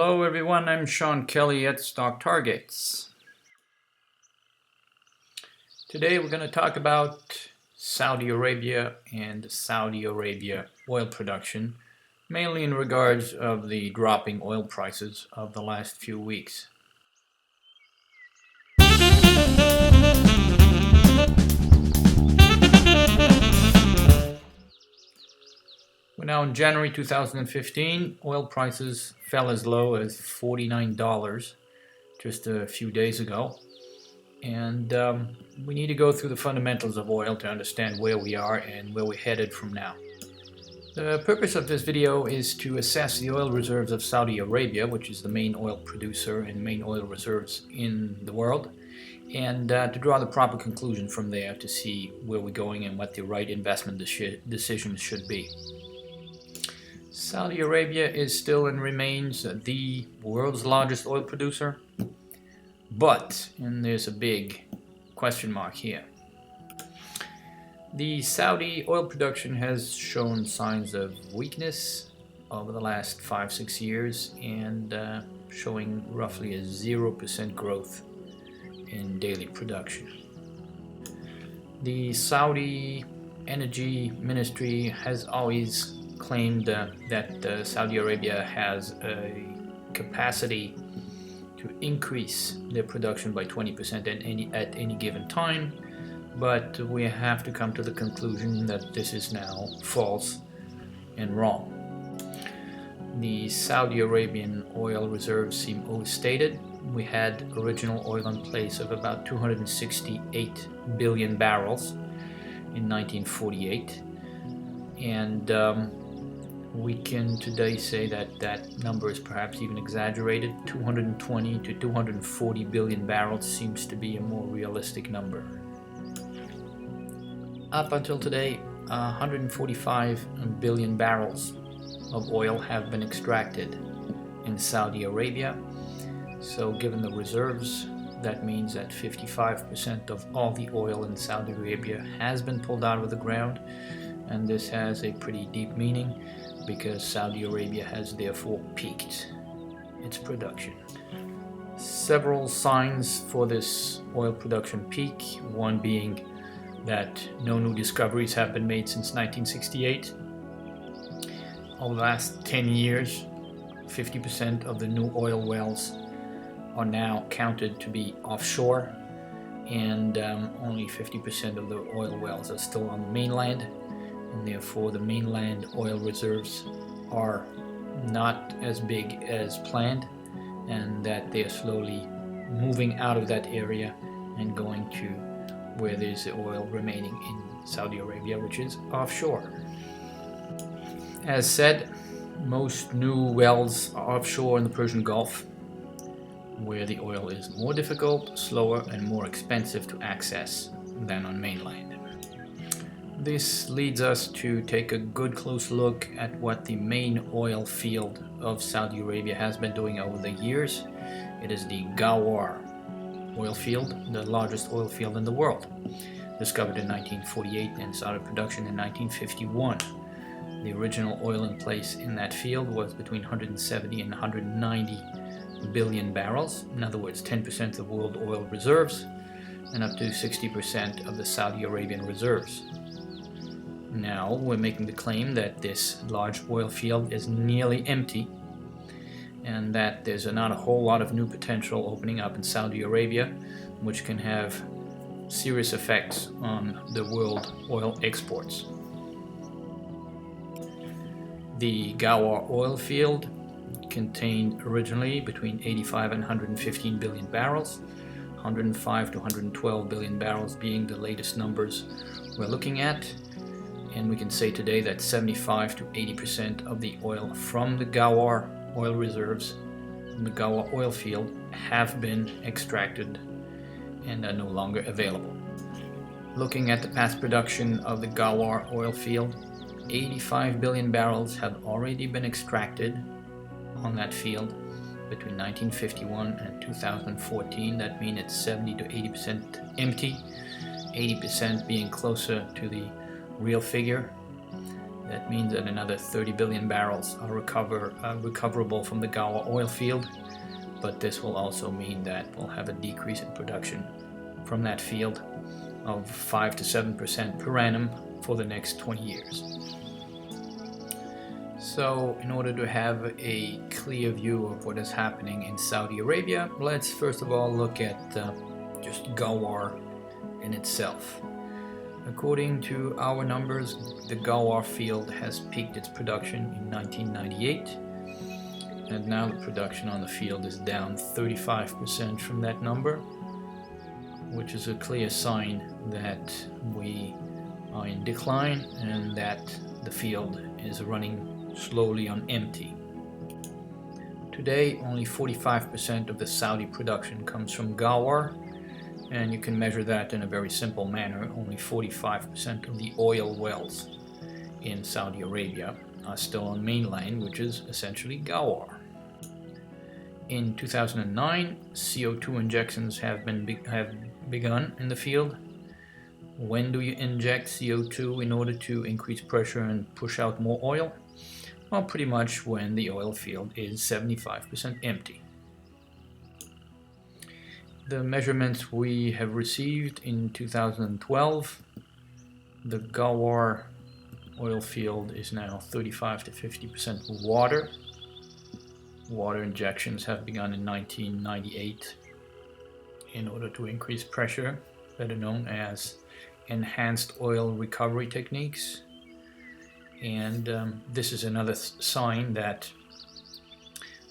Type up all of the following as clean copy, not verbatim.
Hello everyone, I'm Sean Kelly at Stock Targets. Today we're going to talk about Saudi Arabia and Saudi Arabia oil production, mainly in regards of the dropping oil prices of the last few weeks. We're now in January 2015. Oil prices fell as low as $49 just a few days ago. And we need to go through the fundamentals of oil to understand where we are and where we're headed from now. The purpose of this video is to assess the oil reserves of Saudi Arabia, which is the main oil producer and main oil reserves in the world, and to draw the proper conclusion from there to see where we're going and what the right investment decisions should be. Saudi Arabia is still and remains the world's largest oil producer, but, and there's a big question mark here, the Saudi oil production has shown signs of weakness over the last 5-6 years and showing roughly a 0% growth in daily production. The Saudi Energy Ministry has always claimed that Saudi Arabia has a capacity to increase their production by 20% at any given time, but we have to come to the conclusion that this is now false and wrong. The Saudi Arabian oil reserves seem overstated. We had original oil in place of about 268 billion barrels in 1948, and we can today say that that number is perhaps even exaggerated. 220 to 240 billion barrels seems to be a more realistic number. Up until today, 145 billion barrels of oil have been extracted in Saudi Arabia. So given the reserves, that means that 55% of all the oil in Saudi Arabia has been pulled out of the ground, and this has a pretty deep meaning because Saudi Arabia has therefore peaked its production. Several signs for this oil production peak, one being that no new discoveries have been made since 1968. Over the last 10 years, 50% of the new oil wells are now counted to be offshore, and only 50% of the oil wells are still on the mainland, and therefore the mainland oil reserves are not as big as planned, and that they're slowly moving out of that area and going to where there's the oil remaining in Saudi Arabia, which is offshore. As said, most new wells are offshore in the Persian Gulf, where the oil is more difficult, slower, and more expensive to access than on mainland. This leads us to take a good close look at what the main oil field of Saudi Arabia has been doing over the years. It is the Ghawar oil field, the largest oil field in the world, discovered in 1948 and started production in 1951. The original oil in place in that field was between 170 and 190 billion barrels, in other words 10% of world oil reserves and up to 60% of the Saudi Arabian reserves. Now we're making the claim that this large oil field is nearly empty and that there's not a whole lot of new potential opening up in Saudi Arabia, which can have serious effects on the world oil exports. The Ghawar oil field contained originally between 85 and 115 billion barrels, 105 to 112 billion barrels being the latest numbers we're looking at. And we can say today that 75 to 80% of the oil from the Ghawar oil reserves in the Ghawar oil field have been extracted and are no longer available. Looking at the past production of the Ghawar oil field, 85 billion barrels have already been extracted on that field between 1951 and 2014. That means it's 70 to 80% empty, 80% being closer to the real figure. That means that another 30 billion barrels are recoverable from the Ghawar oil field, but this will also mean that we'll have a decrease in production from that field of 5 to 7% per annum for the next 20 years. So in order to have a clear view of what is happening in Saudi Arabia, let's first of all look at just Ghawar in itself. According to our numbers, the Ghawar field has peaked its production in 1998, and now the production on the field is down 35% from that number, which is a clear sign that we are in decline and that the field is running slowly on empty. Today, only 45% of the Saudi production comes from Ghawar, and you can measure that in a very simple manner. Only 45% of the oil wells in Saudi Arabia are still on mainland, which is essentially Ghawar. In 2009, CO2 injections have begun in the field. When do you inject CO2 in order to increase pressure and push out more oil? Well, pretty much when the oil field is 75% empty. The measurements we have received in 2012, the Ghawar oil field is now 35 to 50% water. Water injections have begun in 1998 in order to increase pressure, better known as enhanced oil recovery techniques. And this is another sign that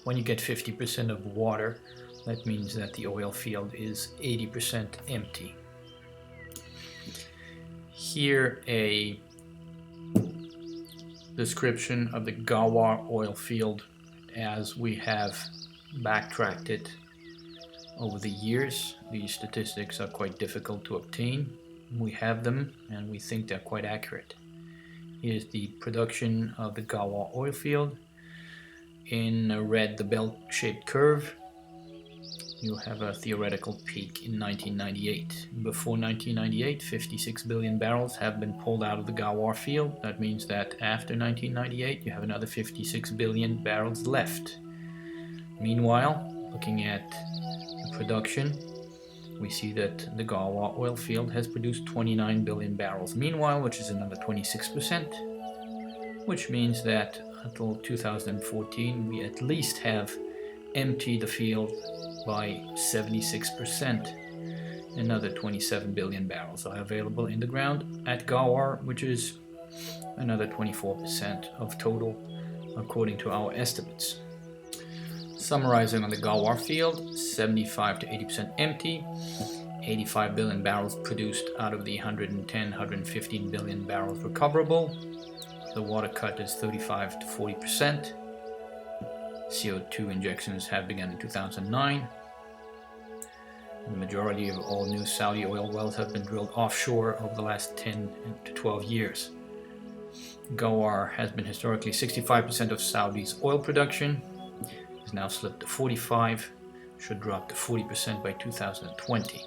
when you get 50% of water, that means that the oil field is 80% empty. Here a description of the Ghawar oil field as we have backtracked it over the years. These statistics are quite difficult to obtain. We have them and we think they're quite accurate. Here's the production of the Ghawar oil field. In red, the bell-shaped curve. You have a theoretical peak in 1998. Before 1998, 56 billion barrels have been pulled out of the Ghawar field. That means that after 1998, you have another 56 billion barrels left. Meanwhile, looking at the production, we see that the Ghawar oil field has produced 29 billion barrels meanwhile, which is another 26%, which means that until 2014 we at least have emptied the field by 76%. Another 27 billion barrels are available in the ground at Ghawar, which is another 24% of total according to our estimates. Summarizing on the Ghawar field, 75 to 80% empty, 85 billion barrels produced out of the 115 billion barrels recoverable. The water cut is 35 to 40%. CO2 injections have begun in 2009. The majority of all new Saudi oil wells have been drilled offshore over the last 10 to 12 years. Ghawar has been historically 65% of Saudi's oil production. Has now slipped to 45%, should drop to 40% by 2020.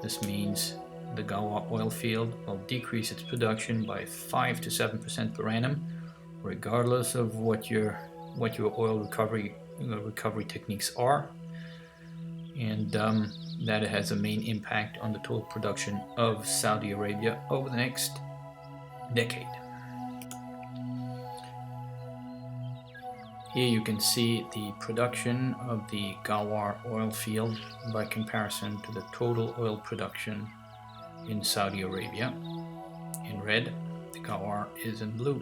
This means the Ghawar oil field will decrease its production by 5 to 7% per annum, regardless of what your oil recovery techniques are, and that has a main impact on the total production of Saudi Arabia over the next decade. Here you can see the production of the Ghawar oil field by comparison to the total oil production in Saudi Arabia. In red, the Ghawar is in blue.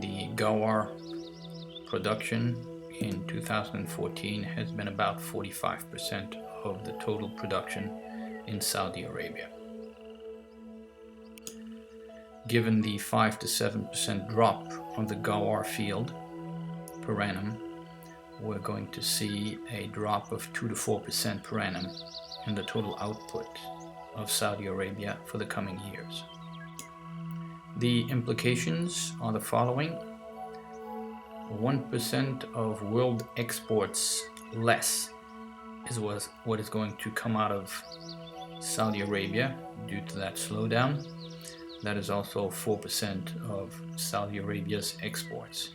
The Ghawar production in 2014 has been about 45% of the total production in Saudi Arabia. Given the 5 to 7% drop of the Ghawar field per annum, we're going to see a drop of 2 to 4% per annum in the total output of Saudi Arabia for the coming years. The implications are the following. 1% of world exports less is what is going to come out of Saudi Arabia due to that slowdown. That is also 4% of Saudi Arabia's exports.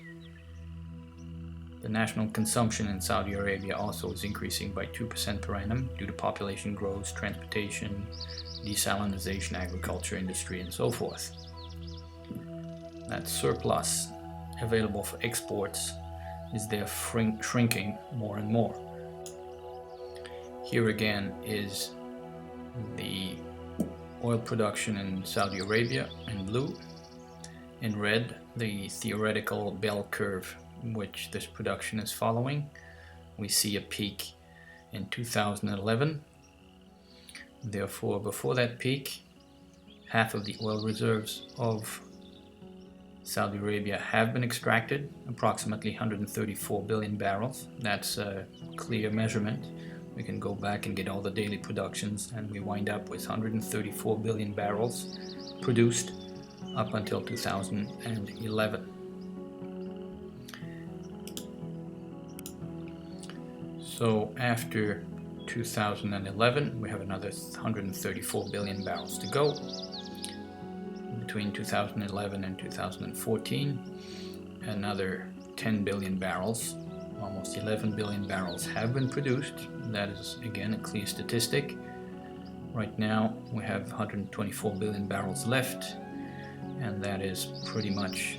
The national consumption in Saudi Arabia also is increasing by 2% per annum due to population growth, transportation, desalinization, agriculture, industry, and so forth. That surplus available for exports is there shrinking more and more. Here again is the oil production in Saudi Arabia in blue. In red, the theoretical bell curve which this production is following. We see a peak in 2011. Therefore, before that peak, half of the oil reserves of Saudi Arabia have been extracted, approximately 134 billion barrels. That's a clear measurement. We can go back and get all the daily productions, and we wind up with 134 billion barrels produced up until 2011. So after 2011, we have another 134 billion barrels to go. Between 2011 and 2014, another 10 billion barrels, almost 11 billion barrels have been produced. That is again a clear statistic. Right now we have 124 billion barrels left, and that is pretty much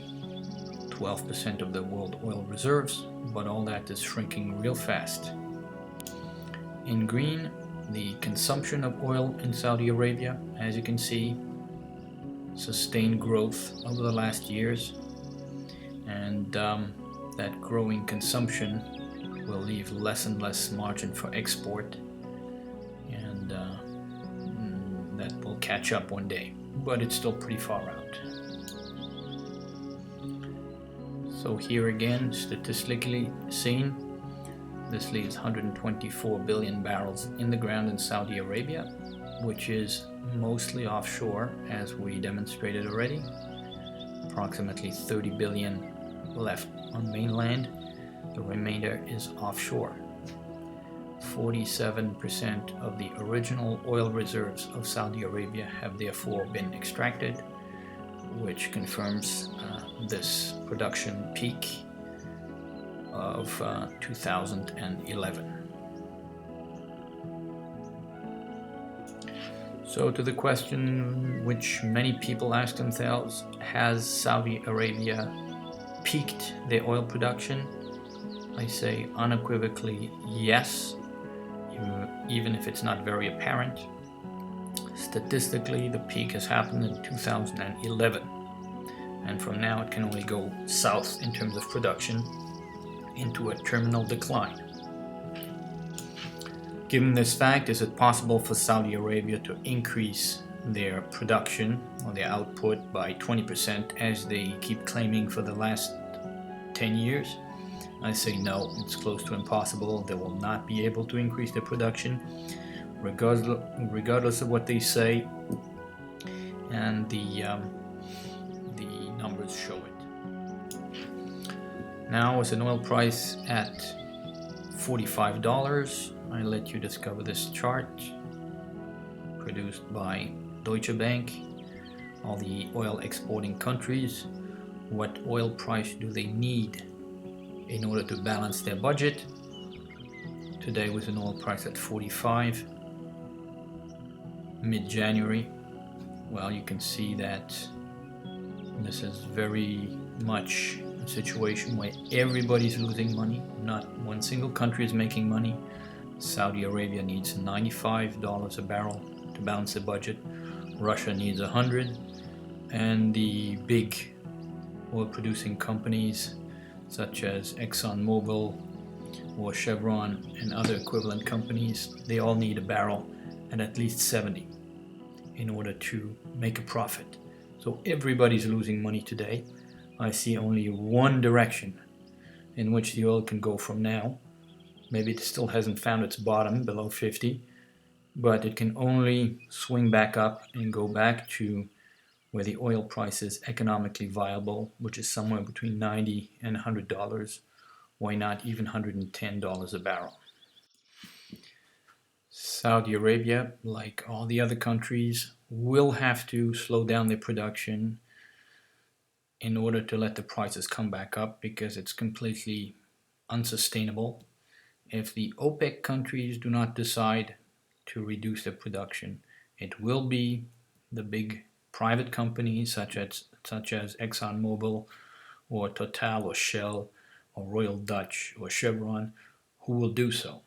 12% of the world oil reserves, but all that is shrinking real fast. In green, the consumption of oil in Saudi Arabia, as you can see, sustained growth over the last years, and that growing consumption will leave less and less margin for export, and that will catch up one day, but it's still pretty far out. So here again, statistically seen, this leaves 124 billion barrels in the ground in Saudi Arabia, which is mostly offshore, as we demonstrated already. Approximately 30 billion left on mainland. The remainder is offshore. 47% of the original oil reserves of Saudi Arabia have therefore been extracted, which confirms this production peak of 2011. So to the question which many people ask themselves, has Saudi Arabia peaked their oil production? I say unequivocally yes, even if it's not very apparent. Statistically, the peak has happened in 2011, and from now it can only go south in terms of production into a terminal decline. Given this fact, is it possible for Saudi Arabia to increase their production or their output by 20% as they keep claiming for the last 10 years? I say no, it's close to impossible. They will not be able to increase their production regardless of what they say, and the numbers show it. Now with an oil price at $45, I let you discover this chart produced by Deutsche Bank. All the oil exporting countries, what oil price do they need in order to balance their budget? Today with an oil price at 45, mid-January, well, you can see that this is very much a situation where everybody's losing money. Not one single country is making money. Saudi Arabia needs $95 a barrel to balance the budget. Russia needs 100, and the big oil producing companies such as ExxonMobil or Chevron and other equivalent companies, they all need a barrel at least 70 in order to make a profit. So everybody's losing money today. I see only one direction in which the oil can go from now. Maybe it still hasn't found its bottom below 50, but it can only swing back up and go back to where the oil price is economically viable, which is somewhere between $90 and $100. Why not even $110 a barrel? Saudi Arabia, like all the other countries, will have to slow down their production in order to let the prices come back up because it's completely unsustainable. If the OPEC countries do not decide to reduce their production, it will be the big private companies such as ExxonMobil or Total or Shell or Royal Dutch or Chevron who will do so.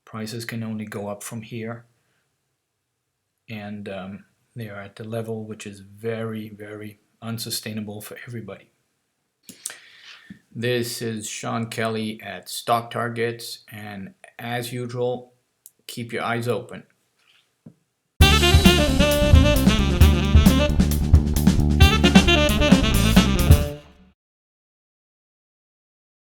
Prices can only go up from here, and they are at the level which is very, very unsustainable for everybody. This is Sean Kelly at Stock Targets, and as usual, keep your eyes open.